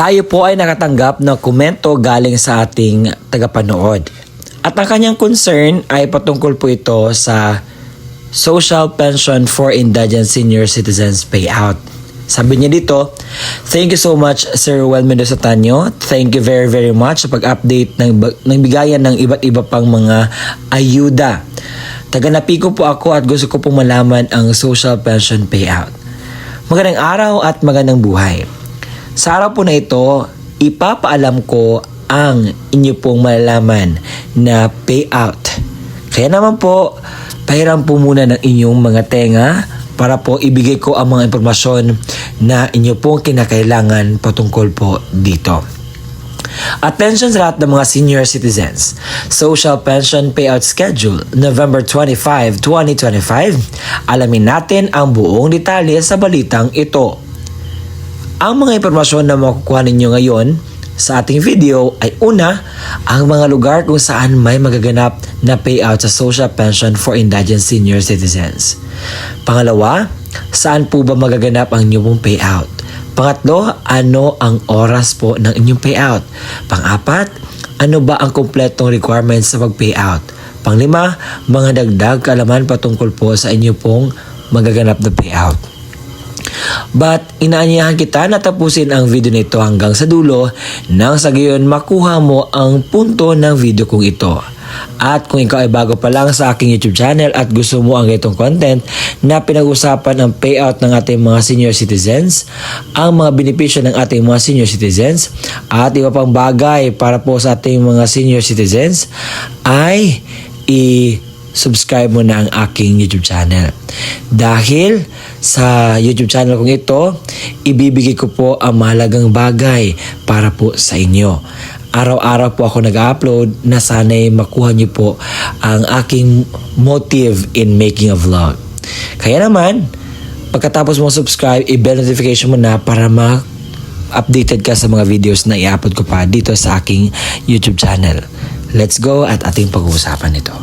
Tayo po ay nakatanggap ng komento galing sa ating tagapanood. At ang kanyang concern ay patungkol po ito sa Social Pension for Indigent Senior Citizens Payout. Sabi niya dito, "Thank you so much Sir Ruel Mendoza Tanyo. Thank you very very much sa pag-update ng bigayan ng iba't iba pang mga ayuda. Taga-Napi ko po ako at gusto ko pong malaman ang Social Pension Payout. Magandang araw at magandang buhay. Sa araw po na ito, ipapaalam ko ang inyo pong malalaman na payout. Kaya naman po, pahiram po muna ng inyong mga tenga para po ibigay ko ang mga impormasyon na inyo pong kinakailangan patungkol po dito. Attention sa lahat ng mga senior citizens. Social Pension Payout Schedule, November 25, 2025. Alamin natin ang buong detalye sa balitang ito. Ang mga impormasyon na makukuha ninyo ngayon sa ating video ay una, ang mga lugar kung saan may magaganap na payout sa Social Pension for Indigent Senior Citizens. Pangalawa, saan po ba magaganap ang inyong payout? Pangatlo, ano ang oras po ng inyong payout? Pang-apat, ano ba ang kumpletong requirements sa pag-payout? Panglima, mga dagdag kaalaman patungkol po sa inyong pong magaganap na payout. But inaanyahan kita na tapusin ang video nito hanggang sa dulo nang sa gayon makuha mo ang punto ng video kong ito. At kung ikaw ay bago pa lang sa aking YouTube channel at gusto mo ang ganitong content na pinag-usapan ang payout ng ating mga senior citizens, ang mga benepisyo ng ating mga senior citizens at iba pang bagay para po sa ating mga senior citizens, ay subscribe mo na ang aking YouTube channel. Dahil sa YouTube channel kong ito, ibibigay ko po ang mahalagang bagay para po sa inyo. Araw-araw po ako nag-upload na sana'y makuha niyo po ang aking motive in making a vlog. Kaya naman, pagkatapos mo subscribe, i-bell notification mo na para ma-updated ka sa mga videos na i-upload ko pa dito sa aking YouTube channel. Let's go at ating pag-uusapan ito.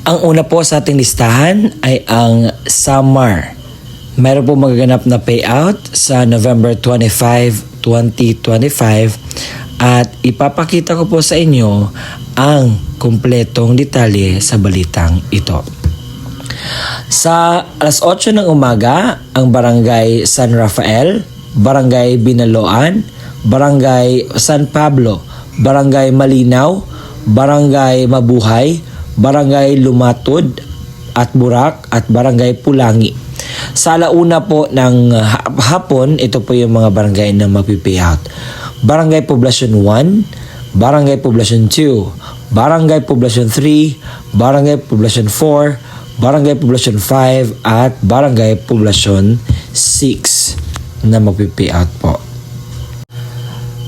Ang una po sa ating listahan ay ang summer. Meron po magaganap na payout sa November 25, 2025 at ipapakita ko po sa inyo ang kumpletong detalye sa balitang ito. Sa alas 8 ng umaga, ang Barangay San Rafael, Barangay Binaloan, Barangay San Pablo, Barangay Malinaw, Barangay Mabuhay, Barangay Lumatod at Burak at Barangay Pulangi. Sa alauna po ng hapon, ito po yung mga barangay na mapipayout. Barangay Poblacion 1, Barangay Poblacion 2, Barangay Poblacion 3, Barangay Poblacion 4, Barangay Poblacion 5 at Barangay Poblacion 6 na mapipayout po.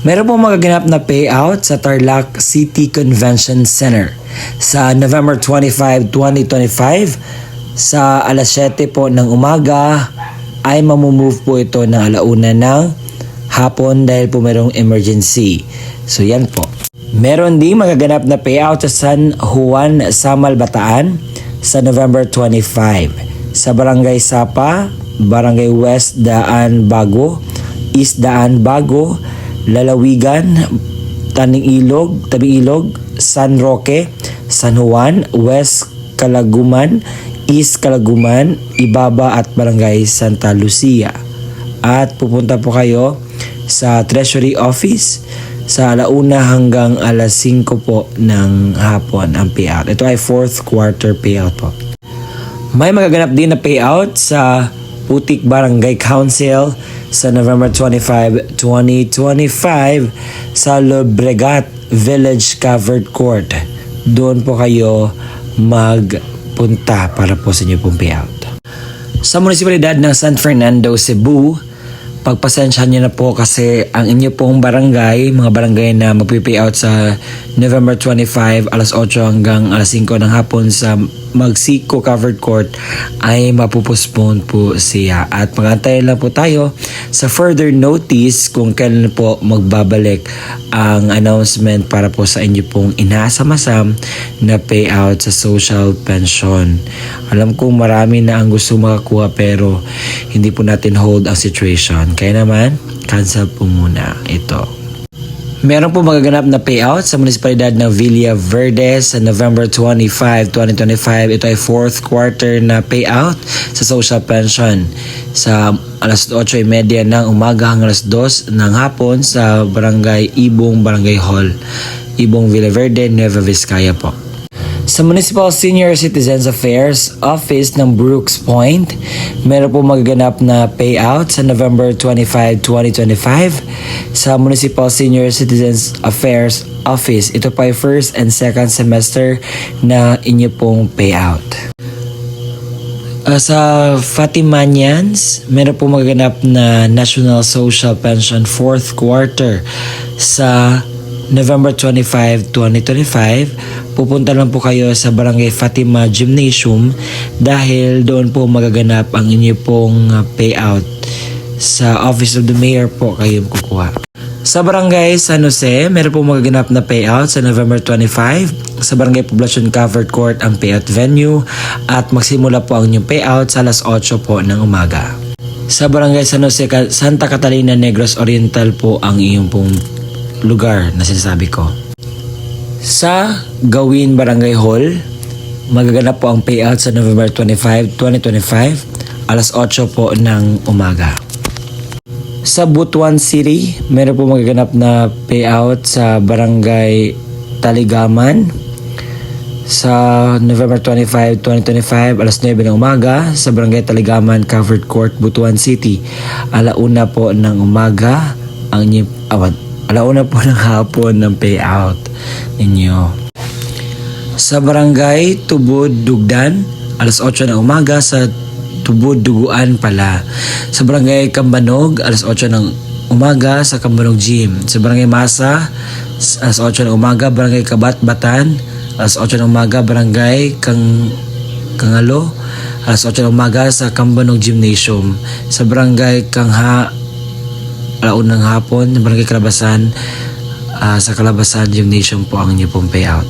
Meron po magaganap na payout sa Tarlac City Convention Center sa November 25, 2025. Sa alas 7 po ng umaga ay mamumove po ito ng alauna ng hapon dahil po merong emergency. So yan po. Meron din magaganap na payout sa San Juan Samal Bataan sa November 25. Sa Barangay Sapa, Barangay West Daan Bago, East Daan Bago, Lalawigan, Tabing Ilog, San Roque, San Juan, West Calaguman, East Calaguman, Ibaba at Barangay Santa Lucia. At pupunta po kayo sa Treasury Office sa alauna hanggang alas 5 po ng hapon ang payout. Ito ay 4th quarter payout po. May magaganap din na payout sa Putik Barangay Council sa November 25, 2025 sa Llobregat Village Covered Court. Doon po kayo magpunta para po sa inyo pong payout. Sa munisipalidad ng San Fernando, Cebu, pagpasensyahan niyo na po kasi ang inyo pong barangay, mga barangay na magpipayout sa November 25, alas 8 hanggang alas 5 ng hapon sa Magsico Covered Court ay mapupospone po siya. At mag-antayin lang po tayo sa further notice kung kailan po magbabalik ang announcement para po sa inyo pong inaasam-asam na payout sa social pension. Alam ko marami na ang gusto makakuha pero hindi po natin hold ang situation. Kaya naman, cancel po muna ito. Meron po magaganap na payout sa munisipalidad ng Villa Verde sa November 25, 2025. Ito ay fourth quarter na payout sa social pension sa alas 8:30 ng umaga hanggang alas 2 ng hapon sa Barangay Ibong, Barangay Hall, Ibong, Villa Verde, Nueva Vizcaya po. Sa Municipal Senior Citizens Affairs Office ng Brooks Point, meron po magaganap na payout sa November 25, 2025 sa Municipal Senior Citizens Affairs Office. Ito pa ay first and second semester na inyo pong payout. Sa Fatimanians, meron po magaganap na National Social Pension fourth quarter sa November 25, 2025. Pupunta lang po kayo sa Barangay Fatima Gymnasium dahil doon po magaganap ang inyo pong payout. Sa Office of the Mayor po kayo kukuha. Sa Barangay San Jose, meron po magaganap na payout sa November 25. Sa Barangay Poblacion Covered Court ang payout venue at magsimula po ang inyong payout sa alas 8 po ng umaga. Sa Barangay San Jose, Santa Catalina, Negros Oriental po ang iyong pong lugar na sinasabi ko. Sa Gawin Barangay Hall, magaganap po ang payout sa November 25, 2025, alas 8 po ng umaga. Sa Butuan City, meron po magaganap na payout sa Barangay Taligaman sa November 25, 2025, alas 9 ng umaga sa Barangay Taligaman Covered Court, Butuan City. Alauna po ng umaga ang alauna po ng hapon ng payout ninyo. Sa Barangay Tubod Dugdan, alas 8 ng umaga sa Tubod Duguan pala. Sa Barangay Kambanog, alas 8 ng umaga sa Kambanog Gym. Sa Barangay Masa, alas 8 ng umaga, Barangay Kabat-Batan, alas 8 ng umaga, Barangay Kangalo, alas 8 ng umaga sa Kambanog Gymnasium. Sa Barangay alaunang hapon, Barangay Kalabasan, sa Kalabasan Gymnasium po ang inyo pong payout.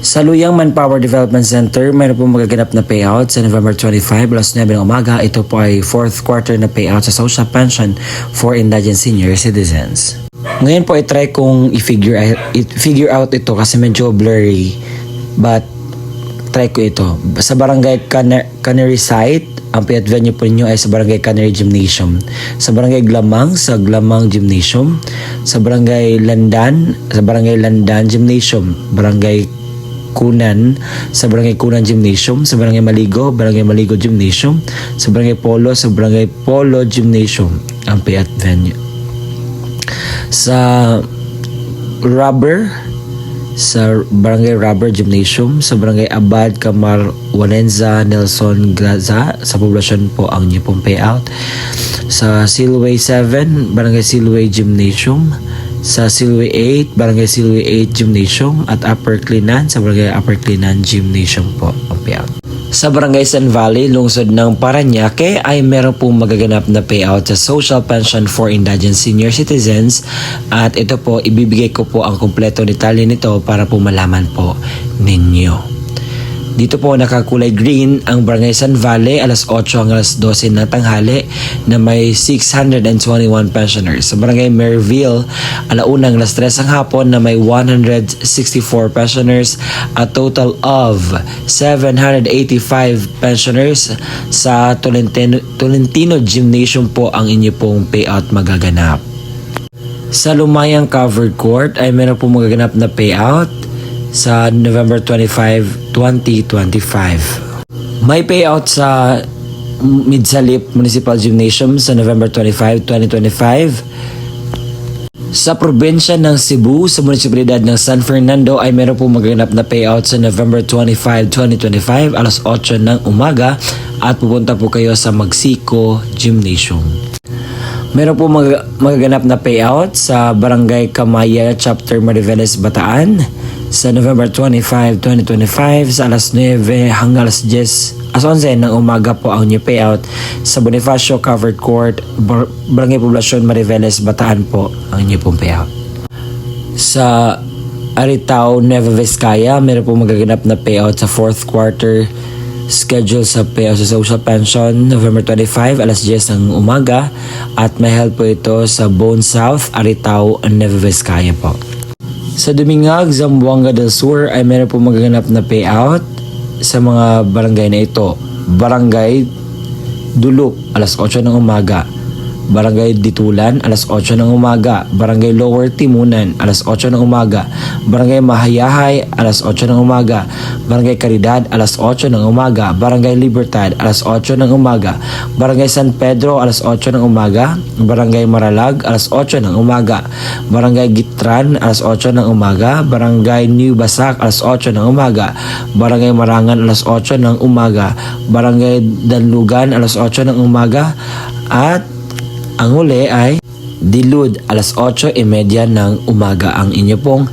Sa Luyang Manpower Development Center, mayroon po magaganap na payout sa November 25, alas 9 ng umaga. Ito po ay fourth quarter na payout sa social pension for indigent senior citizens. Ngayon po i-try kong i-figure out ito kasi medyo blurry, but try ko ito. Sa Barangay Canary Site, ang payout venue po ninyo ay sa Barangay Canary Gymnasium. Sa Barangay Glamang, sa Glamang Gymnasium. Sa Barangay Landan, sa Barangay Landan Gymnasium. Barangay Kunan, sa Barangay Kunan Gymnasium. Sa Barangay Maligo, Barangay Maligo Gymnasium. Sa Barangay Polo, sa Barangay Polo Gymnasium ang payout venue. Sa Rubber, sa Barangay Rubber Gymnasium. Sa Barangay Abad, Kamar, Wanenza, Nelson, Gaza, sa poblasyon po ang niyo pong payout. Sa Silway 7, Barangay Silway Gymnasium. Sa Silway 8, Barangay Silway 8 Gymnasium. At Upper Clinan, sa Barangay Upper Clinan Gymnasium po ang payout. Sa Barangay San Valley, lungsod ng Parañaque, ay meron pong magaganap na payout sa Social Pension for Indigent Senior Citizens at ito po, ibibigay ko po ang kumpleto detalye nito para po malaman po ninyo. Dito po nakakulay green ang Barangay San Valley, alas 8 hanggang alas 12 ng tanghali na may 621 pensioners. Sa Barangay Merville, alaunang alas 3 ng hapon na may 164 pensioners, a total of 785 pensioners. Sa Tolentino Gymnasium po ang inyo pong payout magaganap. Sa Lumayang Covered Court ay meron po magaganap na payout sa November 25, 2025. May payout sa Midsalip Municipal Gymnasium sa November 25, 2025. Sa probinsya ng Cebu, sa munisipalidad ng San Fernando ay meron po magaganap na payout sa November 25, 2025, alas 8 ng umaga at pupunta po kayo sa Magsiko Gymnasium. Meron po magaganap na payout sa Barangay Kamaya, Chapter Mariveles, Bataan sa November 25, 2025 sa alas 9 hanggang alas 11 ng umaga po ang new payout sa Bonifacio Covered Court, Barangay Poblacion, Mariveles, Bataan po ang new pong payout. Sa Aritao, Nueva Vizcaya, meron po magaganap na payout sa fourth quarter schedule sa payout sa social pension November 25 alas 10 ng umaga at may held po ito sa Bone South, Aritao, Nueva Vizcaya po. Sa Dumingag, Zamboanga del Sur ay meron po magaganap na payout sa mga barangay na ito. Barangay Dulup, alas 8 ng umaga. Barangay Ditulan, alas 8 ng umaga. Barangay Lower Timunan, alas 8 ng umaga. Barangay Mahayahay, alas 8 ng umaga. Barangay Caridad, alas 8 ng umaga. Barangay Libertad, alas 8 ng umaga. Barangay San Pedro, alas 8 ng umaga. Barangay Maralag, alas 8 ng umaga. Barangay Gitran, alas 8 ng umaga. Barangay New Basak, alas 8 ng umaga. Barangay Marangan, alas 8 ng umaga. Barangay Danlugan, alas 8 ng umaga. At ang huli ay Dilud, alas 8:30 ng umaga ang inyo pong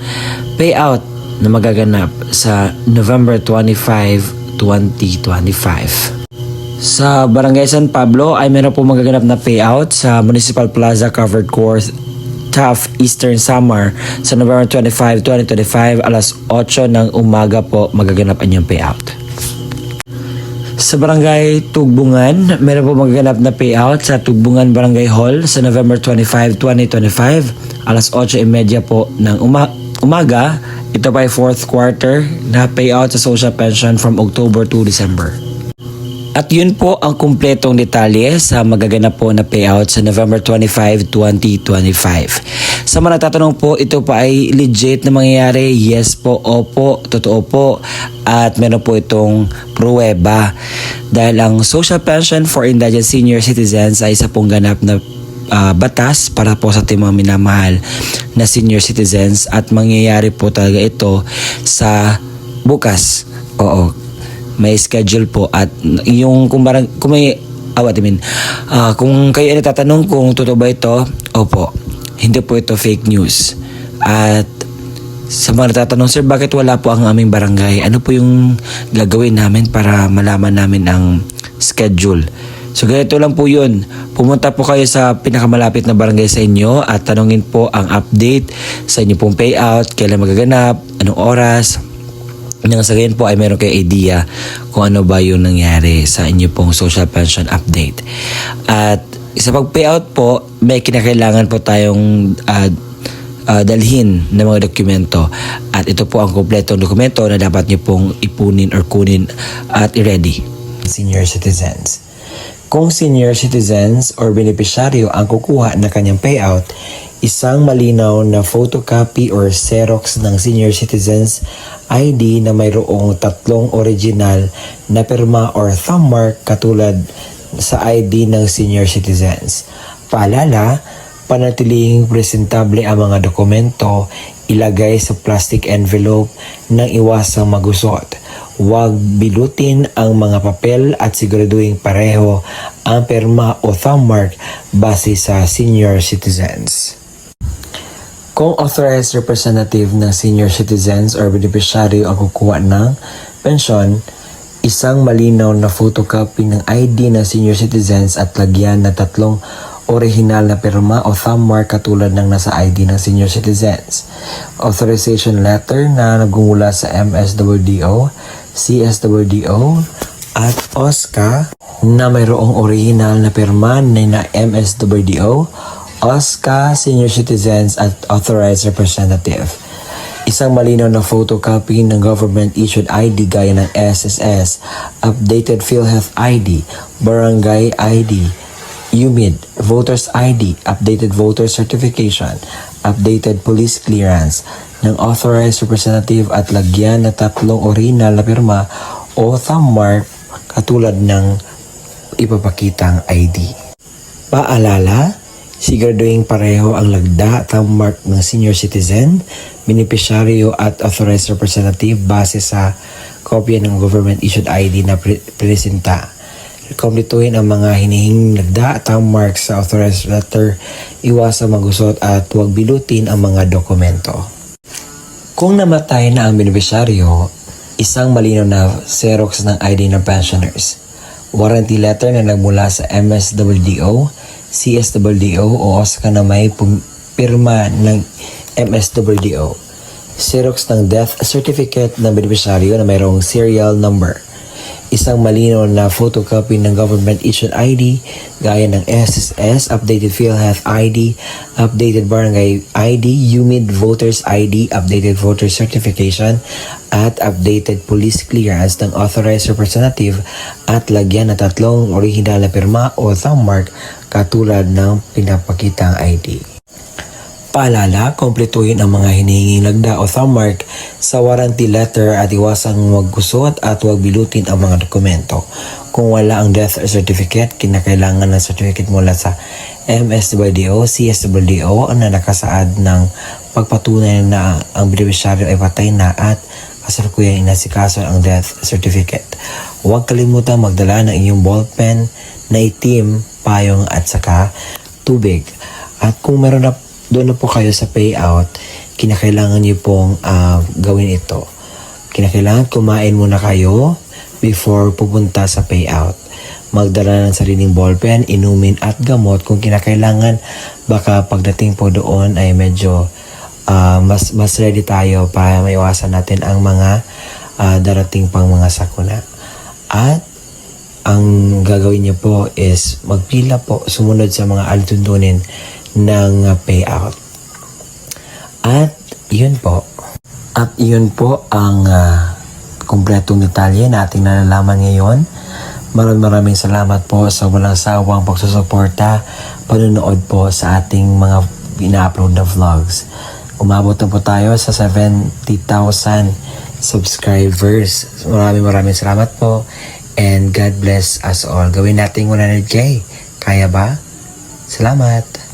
payout na magaganap sa November 25, 2025. Sa Barangay San Pablo ay meron po magaganap na payout sa Municipal Plaza Covered Course Taft, Eastern Samar sa November 25, 2025 alas 8 ng umaga po magaganap ang inyong payout. Sa Barangay Tugbungan, meron po magaganap na payout sa Tugbungan Barangay Hall sa November 25, 2025, alas 8:30 po ng umaga. Ito pa ay fourth quarter na payout sa social pension from October to December. At yun po ang kumpletong detalye sa magaganap po na payout sa November 25, 2025. Sa mga nagtatanong po, ito pa ay legit na mangyayari? Yes po, opo, totoo po. At meron po itong pruweba. Dahil ang Social Pension for Indigent Senior Citizens ay isa pong ganap na batas para po sa ating mga minamahal na senior citizens at mangyayari po talaga ito sa bukas. Oo. May schedule po at yung kung kayo ay natatanong kung totoo ba ito, opo, hindi po ito fake news. At sa mga natatanong, sir, bakit wala po ang aming barangay? Ano po yung gagawin namin para malaman namin ang schedule? So ganito lang po yun. Pumunta po kayo sa pinakamalapit na barangay sa inyo at tanungin po ang update sa inyo pong payout, kailan magaganap, anong oras. Nang sa ganyan po ay meron kayo idea kung ano ba yung nangyari sa inyo pong social pension update. At sa pag-payout po, may kinakailangan po tayong dalhin ng mga dokumento. At ito po ang kompletong dokumento na dapat nyo pong ipunin or kunin at i-ready. Senior citizens. Kung senior citizens or beneficiaryo ang kukuha ng kanyang payout, isang malinaw na photocopy or Xerox ng senior citizens ID na mayroong 3 original na pirma or thumb mark katulad sa ID ng senior citizens. Paalala, panatiling presentable ang mga dokumento, ilagay sa plastic envelope nang iwasang magusot. Huwag bilutin ang mga papel at siguraduhin pareho ang pirma o thumb mark base sa senior citizens. Kung authorized representative ng senior citizens or beneficiary ang kukuha ng pensyon, isang malinaw na photocopy ng ID ng senior citizens at lagyan na 3 original na pirma o thumb mark katulad ng nasa ID ng senior citizens. Authorization letter na nagmumula sa MSWDO, CSWDO at OSCA na mayroong original na pirma na MSWDO, OSCA, senior citizens at authorized representative. Isang malinaw na photocopy ng government-issued ID gaya ng SSS, updated PhilHealth ID, Barangay ID, UMID, Voters ID, updated voter certification, updated police clearance ng authorized representative at lagyan na 3 original na pirma o thumb mark katulad ng ipapakitang ID. Paalala, siguraduhin pareho ang lagda, thumb mark ng senior citizen, beneficiaryo at authorized representative base sa kopya ng government-issued ID na presenta. Komplituhin ang mga hinihinging lagda, thumb mark sa authorized letter, iwasang magusot at huwag bilutin ang mga dokumento. Kung namatay na ang beneficiaryo, isang malinaw na Xerox ng ID ng pensioners, warranty letter na nagmula sa MSWDO, CSWDO o OSCA na may pirma ng MSWDO. Xerox ng death certificate ng beneficiaryo na mayroong serial number. isang malinaw na photocopy ng government issued ID gaya ng SSS, updated PhilHealth ID, updated barangay ID, UMID voters ID, updated voter certification, at updated police clearance ng authorized representative at lagyan ng 3 original na pirma o thumb mark katulad ng pinapakitang ID. Paalala, kumpletuhin ang mga hinihinging lagda o thumb mark sa warranty letter at iwasang huwag gusot at huwag bilutin ang mga dokumento. Kung wala ang death certificate, kinakailangan ng certificate mula sa MSWDO, CSWDO na nakasaad ng pagpatunay na ang beneficiaryo ay patay na at kasalukuyang inasikaso ang death certificate. Huwag kalimutan magdala ng inyong ballpen na itim, payong at saka tubig. At kung meron na doon na po kayo sa payout, kinakailangan niyo pong gawin ito. Kinakailangan kumain muna kayo before pupunta sa payout. Magdala ng sariling ballpen, inumin at gamot kung kinakailangan. Baka pagdating po doon ay medyo mas ready tayo para maiwasan natin ang mga darating pang mga sakuna. At ang gagawin niyo po is magpila po, sumunod sa mga alituntunin ng payout. At yun po. At yun po ang kumpletong detalye na ating nalalaman ngayon. Maraming salamat po sa walang sawang pagsusuporta, panonood po sa ating mga ina-upload na vlogs. Umabot na po tayo sa 70,000 subscribers. Maraming salamat po and God bless us all. Gawin natin 100K. Kaya ba? Salamat!